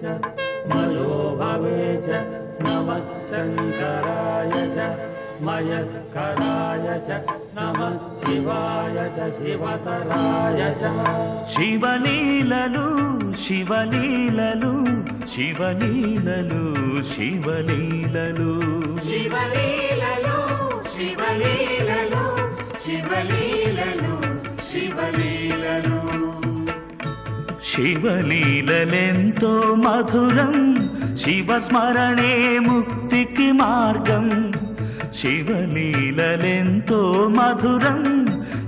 च मयो भवे च नमः शङ्कराय च मयस्कराय च नमः शिवाय च शिवतराय च शिवलीललु शिवलीललु शिवलीललु शिवलीललु शिवलीललु शिवलीललु शिवलीललु शिवलीललु शिवलीललेंतो मधुरं शिवस्मरणे मुक्तिकी मार्गं शिवलीललेंतो मधुरं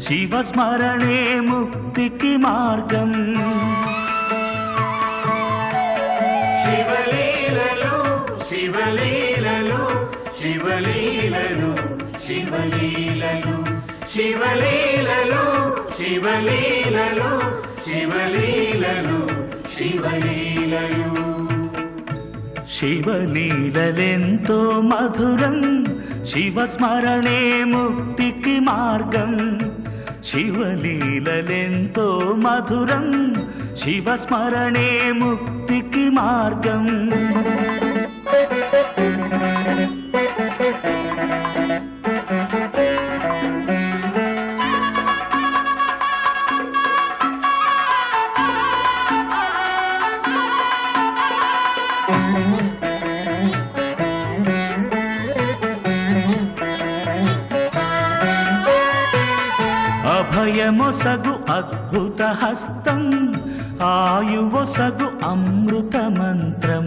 शिवस्मरणे मुक्तिकी मार्गं शिवलीललु शिवलीललु शिवलीललु शिवलीललु शिवलीललु शिवलीललु शिवलीललु शिवलीललु शिवलीललेंतो मधुरं शिवस्मरणे मुक्तिकी मार्गं शिवलीललेंतो मधुरं शिवस्मरणे मुक्तिकी मार्गं అభయమొసగు అద్భుత హస్తం ఆయువొసగు అమృత మంత్రం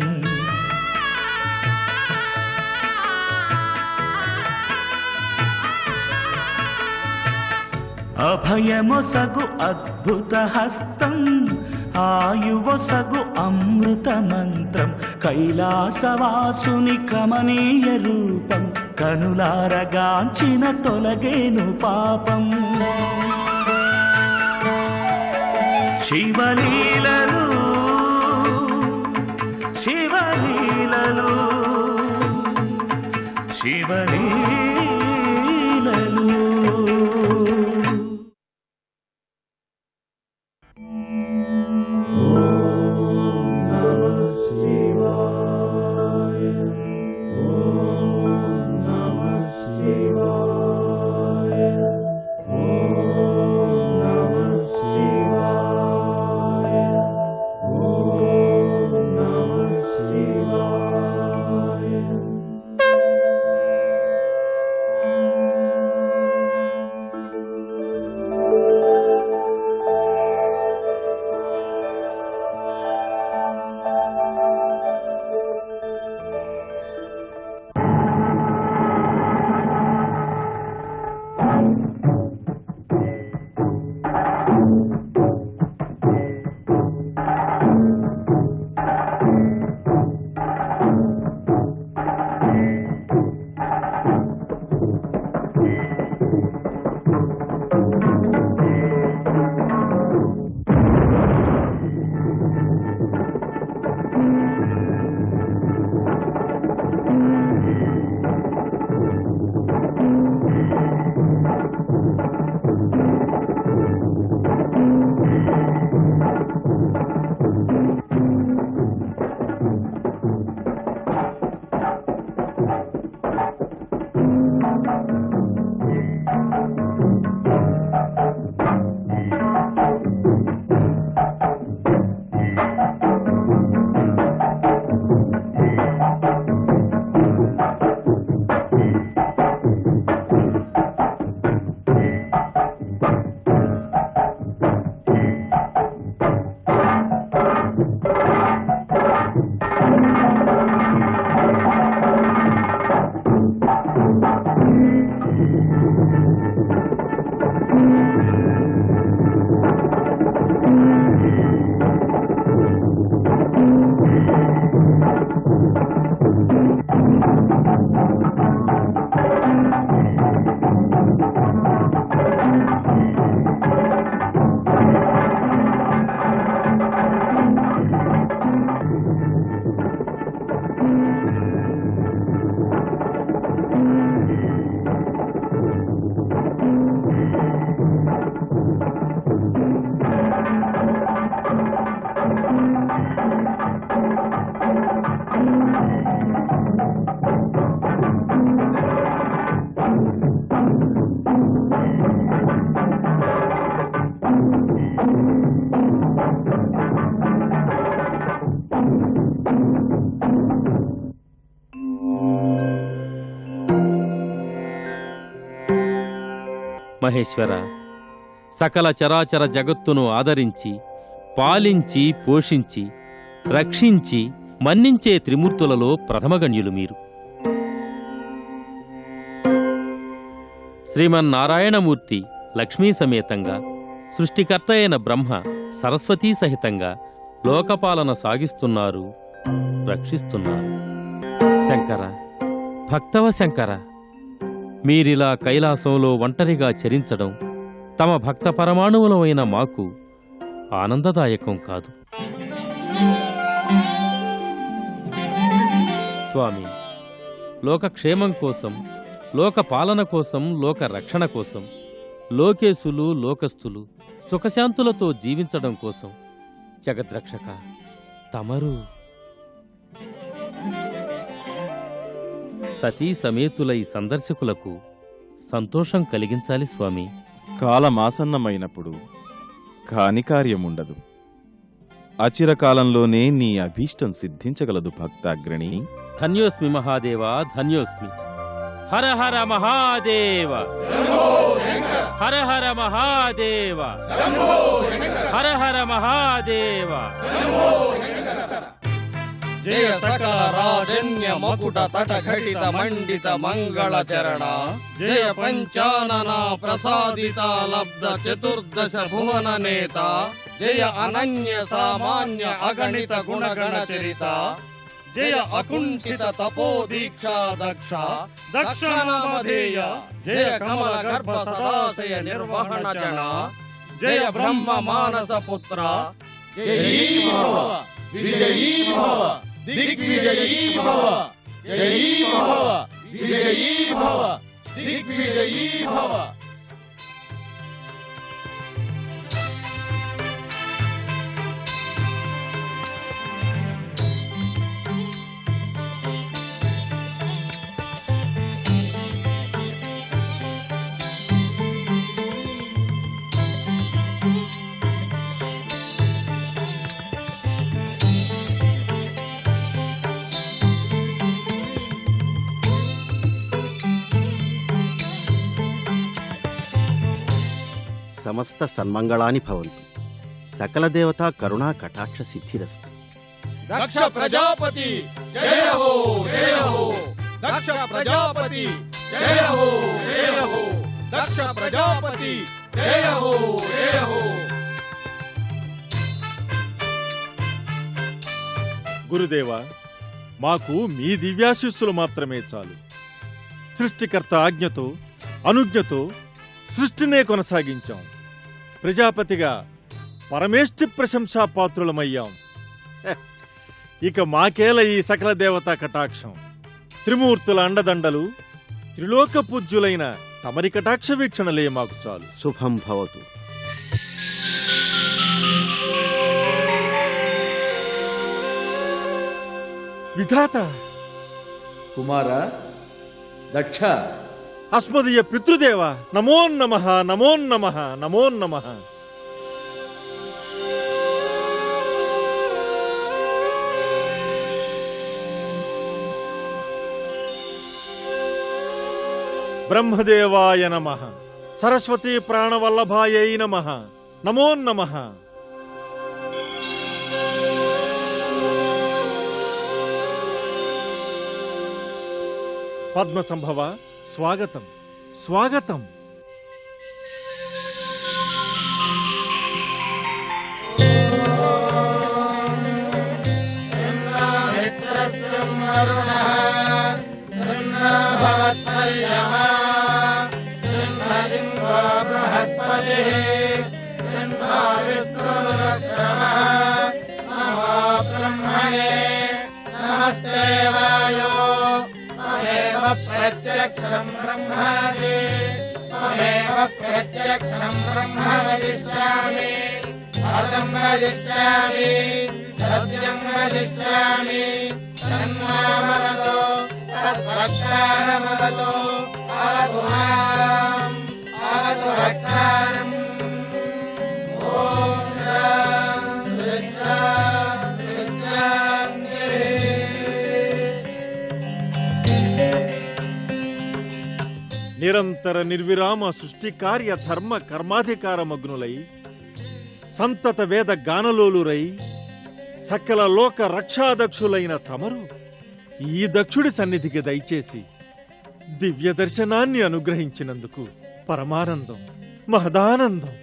అభయమొసగు అద్భుత హస్తం ఆయువొసగు అమృత మంత్రం కైలాసవాసుని కమనీయ రూపం కనులారగాంచిన తొలగేను పాపం శివలీలలు శివలీలలు శివలీలలు మహేశ్వర, సకల చరాచర జగత్తును ఆదరించి పాలించి పోషించి రక్షించి మన్నించే త్రిమూర్తులలో ప్రథమగణ్యులు మీరు. శ్రీమన్నారాయణమూర్తి లక్ష్మీ సమేతంగా, సృష్టికర్త అయిన బ్రహ్మ సరస్వతీ సహితంగా లోకపాలన సాగిస్తున్నారు, రక్షిస్తున్నారు. శంకర, భక్తవ శంకర, మీరిలా కైలాసంలో ఒంటరిగా చరించడం తమ భక్త పరమాణువులమైన మాకు ఆనందదాయకం కాదు. స్వామి, లోకక్షేమం కోసం, లోక పాలన కోసం, లోక రక్షణ కోసం, లోకేశులు లోకస్థులు సుఖశాంతులతో జీవించడం కోసం జగద్రక్షక తమరు సతీ సమేతులై సందర్శకులకు సంతోషం కలిగించాలి స్వామి. కాలమాసన్నమైనప్పుడు కాని కార్యముండదు. అచిరకాలంలోనే నీ అభీష్టం సిద్ధించగలదు భక్తాగ్రణి. ధన్యోస్మి మహాదేవ, ధన్యోస్మి. హర హర మహాదేవ, హర హర మహాదేవ, హర హర మహాదేవ. జయ సకల రాజన్య మకుట తట ఘటిత మండిత మంగళ చరణ, జయ పంచానన ప్రసాదిత లబ్ధ చతుర్దశ భువన నేత, జయ అనన్య సామాన్య అగణిత గుణగణ చరిత, జయ అకుంఠిత తపో దీక్షా దక్ష దక్షనామధేయ, జయ కమల గర్భ సదాశయ నిర్వహణ జన, జయ బ్రహ్మ మానస పుత్ర, జయీ భవ విజయీ భవ దిగ్విజయీ భవ, జయీ భవ విజయీ భవ దిగ్విజయీ భవ. సమస్త సన్మంగళాని భవంతు. సకల దేవతా కరుణా కటాక్ష సిద్ధిరస్తు. దక్ష ప్రజాపతి జయ హో జయ హో, దక్ష ప్రజాపతి జయ హో జయ హో, దక్ష ప్రజాపతి జయ హో జయ హో. గురుదేవా, మాకు మీ దివ్యాశీస్సులు మాత్రమే చాలు. సృష్టికర్త ఆజ్ఞతో అనుజ్ఞతో సృష్టినే కొనసాగించాం. ప్రజాపతిగా పరమేష్ఠి ప్రశంసా పాత్రులమయ్యాం. ఇక మాకేల ఈ సకల దేవతా కటాక్షం. త్రిమూర్తుల అండదండలు, త్రిలోక పూజ్యులైన తమరి కటాక్ష వీక్షణలే మాకు చాలు. శుభం భవతు. విధాత కుమార దక్ష, అస్మదీయ పితృదేవ, నమో నమః నమో నమః నమో నమః. బ్రహ్మదేవాయ నమః, సరస్వతీ ప్రాణవల్లభాయై నమః, నమో నమః. పద్మ సంభవ, స్వాగతం స్వాగతం. నమస్తే వాయో మమేవ ప్రత్యక్షం బ్రహ్మాసి, మమేవ ప్రత్యక్షం బ్రహ్మ వదిష్యామి, అర్థం వదిష్యామి, సత్యం వదిష్యామి, సన్మామవతో తద్భక్తారమవతో అవతు మాం అవతు భక్తారం. ఓం శాంతి శాంతి శాంతి. నిరంతర నిర్విరామ సృష్టి కార్య ధర్మ కర్మాధికార మగ్నులై సంతత వేద గానలోలురై సకల లోక రక్షాదక్షులైన తమరు ఈ దక్షుడి సన్నిధికి దయచేసి దివ్య దర్శనాన్ని అనుగ్రహించినందుకు పరమానందం, మహదానందం.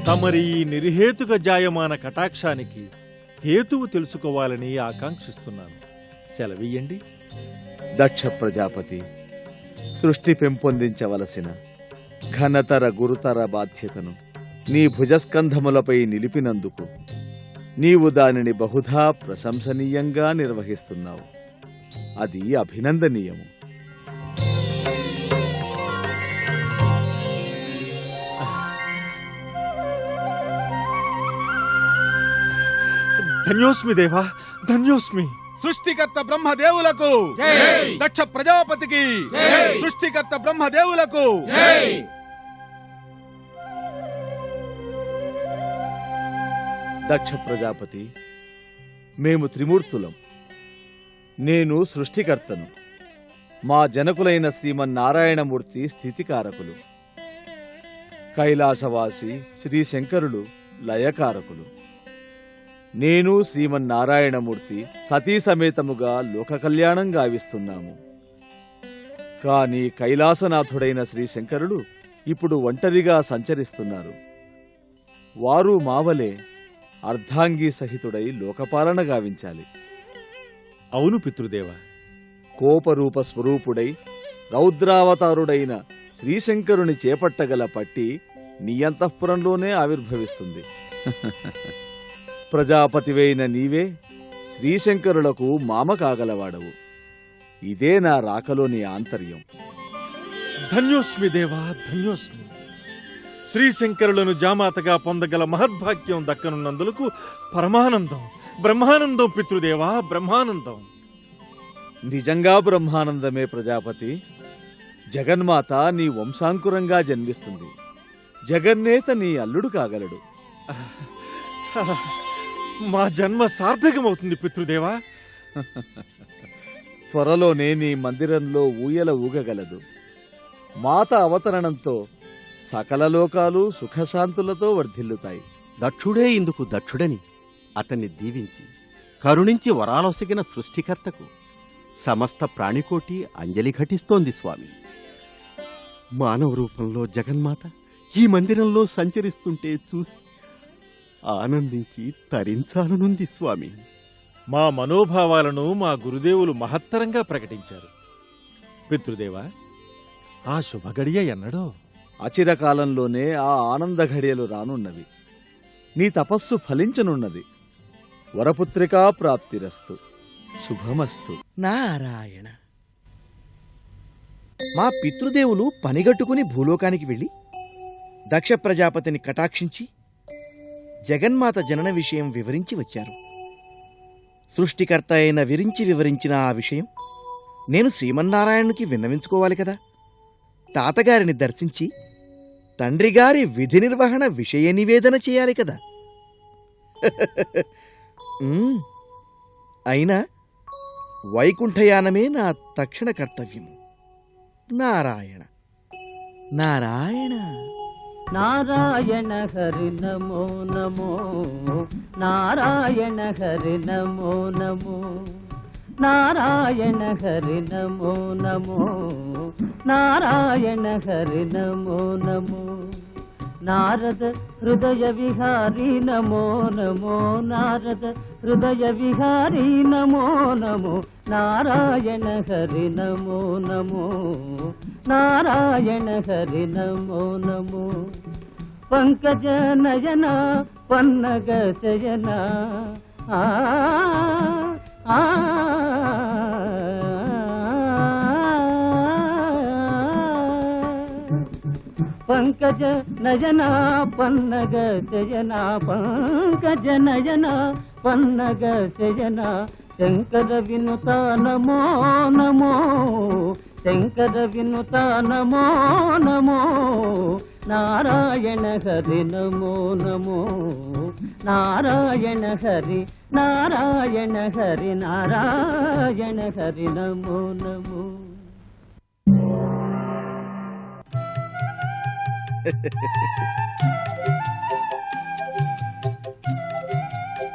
తమరి ఈ నిర్హేతుక జాయమాన కటాక్షానికి హేతువు తెలుసుకోవాలని ఆకాంక్షిస్తున్నాను. సెలవీయండి. దక్ష ప్రజాపతి, సృష్టి పెంపొందించవలసిన ఘనతర గురుతర బాధ్యతను నీ భుజస్కంధములపై నిలిపినందుకు నీవు దానిని బహుధా ప్రశంసనీయంగా నిర్వహిస్తున్నావు. అది అభినందనీయము. ధన్యోస్మి దేవా, ధన్యోస్మి. సృష్టికర్త బ్రహ్మదేవులకు దక్ష ప్రజాపతికి సృష్టికర్త బ్రహ్మదేవులకు దక్ష ప్రజాపతి, మేము త్రిమూర్తులం. నేను సృష్టికర్తను. మా జనకులైన శ్రీమన్నారాయణమూర్తి స్థితికారకులు. కైలాసవాసి శ్రీశంకరుడు లయకారకులు. నేను శ్రీమన్నారాయణమూర్తి సతీ సమేతముగా లోక కళ్యాణం గావిస్తున్నాము. కాని కైలాసనాథుడైన శ్రీశంకరుడు ఇప్పుడు ఒంటరిగా సంచరిస్తున్నారు. వారు మావలే అర్ధాంగీ సహితుడై లోకపాలన గావించాలి. అవును పితృదేవ. కోపరూప స్వరూపుడై రౌద్రావతారుడైన శ్రీశంకరుని చేపట్టగల పట్టి నీ అంతఃపురంలోనే ఆవిర్భవిస్తుంది. ప్రజాపతివైన నీవే శ్రీశంకరులకు మామ కాగలవాడవు. ఇదే నా రాకలోని ఆంతర్యం. ధన్యోస్మి దేవా, ధన్యోస్మి. శ్రీశంకరులను జామాతగా పొందగల మహద్భాగ్యం దక్కనున్నందులకు పరమానందం, బ్రహ్మానందం పితృదేవా, బ్రహ్మానందం. నిజంగా బ్రహ్మానందమే ప్రజాపతి. జగన్మాత నీ వంశాంకురంగా జన్మిస్తుంది. జగన్నేత నీ అల్లుడు కాగలడు. మా జన్మ సార్థకమవుతుంది పితృదేవా. త్వరలోనే నీ మందిరంలో ఊయల ఊగగలదు. మాత అవతరణంతో సకల లోకాలు సుఖశాంతులతో వర్ధిల్లుతాయి. దక్షుడే ఇందుకు దక్షుడని అతన్ని దీవించి కరుణించి వరాలొసగిన సృష్టికర్తకు సమస్త ప్రాణికోటి అంజలి ఘటిస్తోంది స్వామి. మానవ రూపంలో జగన్మాత ఈ మందిరంలో సంచరిస్తుంటే చూసి ఆనందించి తరించాలనుంది స్వామి. మా మనోభావాలను మా గురుదేవులు మహత్తరంగా ప్రకటించారు. పితృదేవా, ఆ శుభగడియ ఎన్నడో? అచిరకాలంలోనే ఆ ఆనంద ఘడియలు రానున్నవి. నీ తపస్సు ఫలించనున్నది. వరపుత్రికా ప్రాప్తిరస్తు. శుభమస్తు. నారాయణ. మా పితృదేవులు పనిగట్టుకుని భూలోకానికి వెళ్ళి దక్ష ప్రజాపతిని కటాక్షించి జగన్మాత జనన విషయం వివరించి వచ్చారు. సృష్టికర్త అయిన వివరించిన ఆ విషయం నేను శ్రీమన్నారాయణునికి విన్నవించుకోవాలి కదా. తాతగారిని దర్శించి తండ్రిగారి విధి నిర్వహణ విషయ నివేదన చేయాలి కదా. అయినా వైకుంఠయానమే నా తక్షణ కర్తవ్యము. నారాయణ నారాయణ. నారాయణ హరి నమో నమో, నారాయణ హరి నమో నమో, నారాయణ హరి నమో నమో, నారాయణ హరి నమో నమో. నారద హృదయ విహారీ నమో నమో, నారద హృదయ విహారీ నమో నమో, నారాయణ హరి నమో నమో, నారాయణ హరి నమో నమో. పంకజ నయన పన్నగ శయన పంకజ నయన పన్నగ శయన, పంకజ నయన పన్నగ శయన. శంకర వినుత నమో నమో, శంకర వినుత నమో నమో, నారాయణ హరి నమో నమో, నారాయణ హరి, నారాయణ హరి, నారాయణ హరి నమో నమో.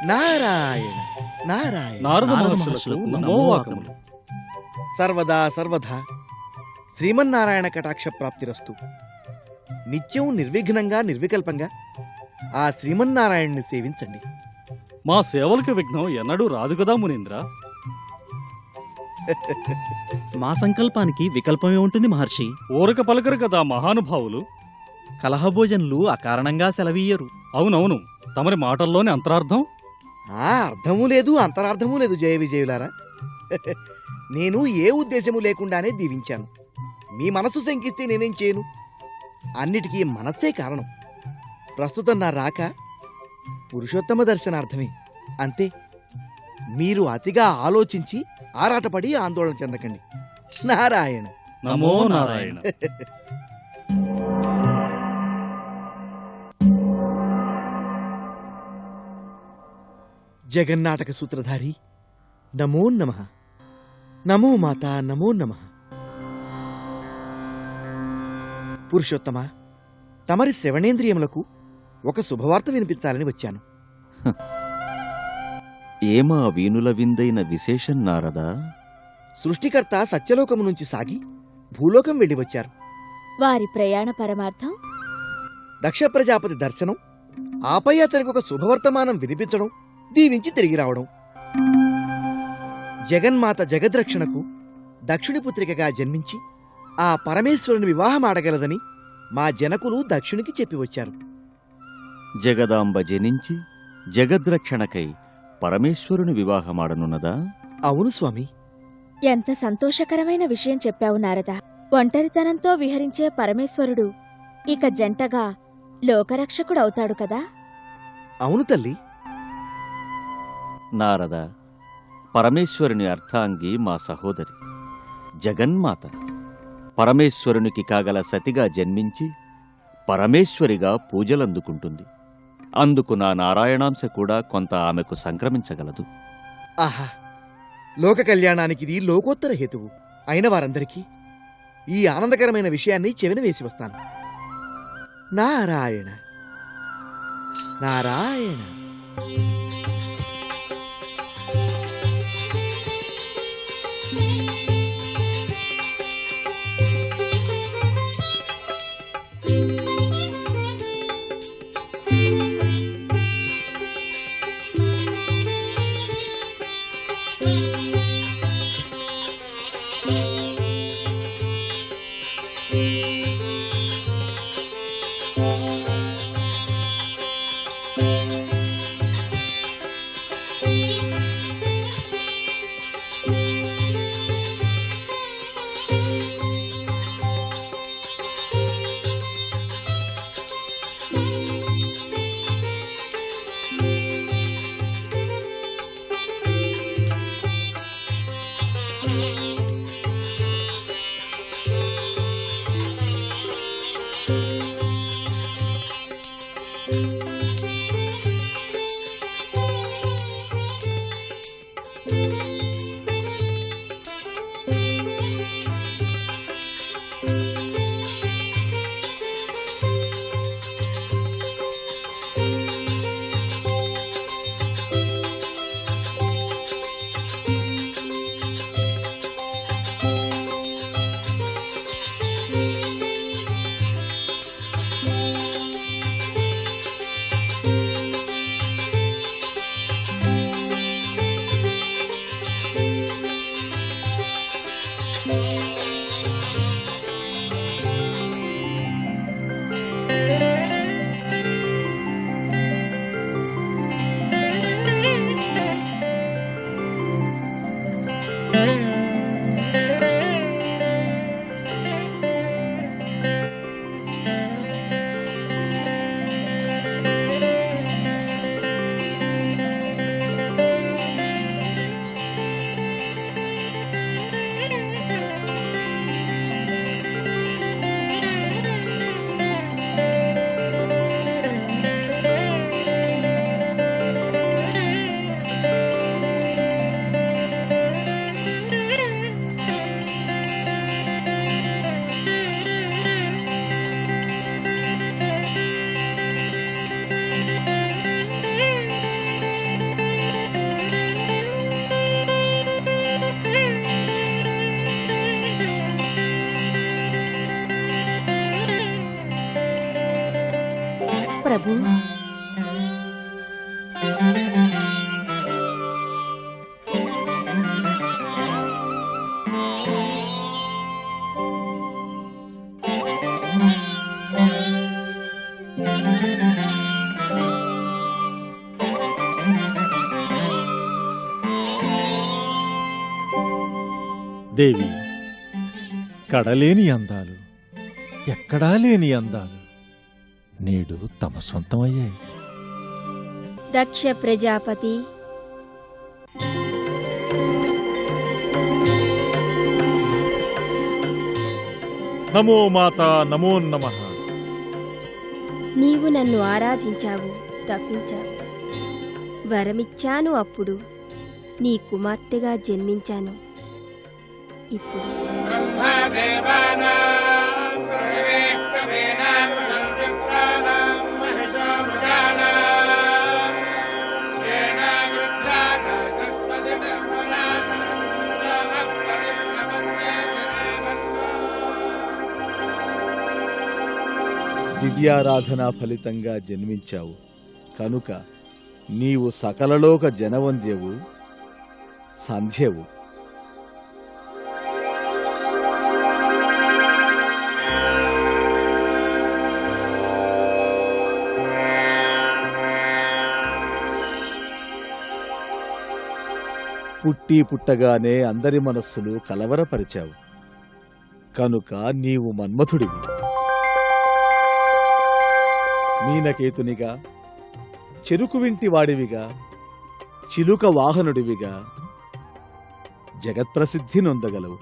నారాయణ నారాయణ. నారద మహర్షులకు నమోవాకములు. సర్వదా సర్వదా శ్రీమన్నారాయణ కటాక్ష ప్రాప్తిరస్తు. నిత్యం నిర్విఘ్నంగా నిర్వికల్పంగా ఆ శ్రీమన్నారాయణ్ణి సేవించండి. మా సేవలకు విఘ్నం ఎన్నడూ రాదు కదా మునీంద్ర. మా సంకల్పానికి వికల్పమే ఉంటుంది మహర్షి. ఊరక పలకరు కదా మహానుభావులు. కలహభోజనులు అకారణంగా సెలవీయరు. అవునవును, తమరి మాటల్లోని అంతరార్థం. అర్థమూ లేదు అంతరార్థమూ లేదు జయ విజయులారా. నేను ఏ ఉద్దేశము లేకుండానే దీవించాను. మీ మనసు శంకిస్తే నేనేం చేయను? అన్నిటికీ మనస్సే కారణం. ప్రస్తుతం నా రాక పురుషోత్తమ దర్శనార్థమే, అంతే. మీరు అతిగా ఆలోచించి ఆరాటపడి ఆందోళన చెందకండి. నారాయణ నమో నారాయణ. జగన్నాటక సూత్రధారి నమో నమః. నమో మాత నమో నమః. పురుషోత్తమ, తమరి శ్రవణేంద్రియములకు ఒక శుభవార్త వినిపించాలని వచ్చాను. ఏమా వీనుల విందైన విశేషం నారదా? సృష్టికర్త సత్యలోకము నుంచి సాగి భూలోకం వెళ్ళి వచ్చారు. వారి ప్రయాణ పరమార్థం దక్ష ప్రజాపతి దర్శనం, ఆపై అతనికి ఒక శుభవర్తమానం వినిపించడం, దీవించి తిరిగి రావడం. జగన్మాత జగద్రక్షణకు దక్షుని పుత్రికగా జన్మించి ఆ పరమేశ్వరుని వివాహం ఆడగలదని మా జనకులు దక్షునికి చెప్పి వచ్చారు. జగదాంబ జనించి జగద్రక్షణకై పరమేశ్వరుని వివాహమాడనున్నదా? అవును స్వామి. ఎంత సంతోషకరమైన విషయం చెప్పావు నారద. ఒంటరితనంతో విహరించే పరమేశ్వరుడు ఇక జంటగా లోకరక్షకుడవుతాడు కదా? అవును తల్లి. నారద, పరమేశ్వరుని అర్థాంగి మా సహోదరి జగన్మాత పరమేశ్వరునికి కాగల సతిగా జన్మించి పరమేశ్వరిగా పూజలందుకుంటుంది. అందుకు నా నారాయణాంశ కూడా కొంత ఆమెకు సంక్రమించగలదు. ఆహా, లోక కళ్యాణానికి ఇది లోకోత్తర హేతువు అయిన వారందరికీ ఈ ఆనందకరమైన విషయాన్ని చెవిన వేసి వస్తాను. నారాయణ నారాయణ. ప్రభు. దేవి, కడలేని అందాలు, ఎక్కడా లేని అందాలు నేడు తమ సొంతమయ్యాయి. దక్ష ప్రజాపతి, నమో మాతా, నమో నమః. నీవు నన్ను ఆరాధించావు, తప్పించావు. వరమిచ్చాను అప్పుడు, నీ కుమార్తెగా జన్మించాను ఇప్పుడు. దివ్యారాధన ఫలితంగా జన్మించావు కనుక నీవు సకలలోక జనవంద్యవు, సంధ్యవు. పుట్టగానే అందరి మనస్సులు కలవరపరిచావు కనుక నీవు మన్మథుడివి. మీనకేతునిగా, చెరుకు వింటి వాడివిగా, చిలుక వాహనుడివిగా జగత్ప్రసిద్ధి నొందగలవు.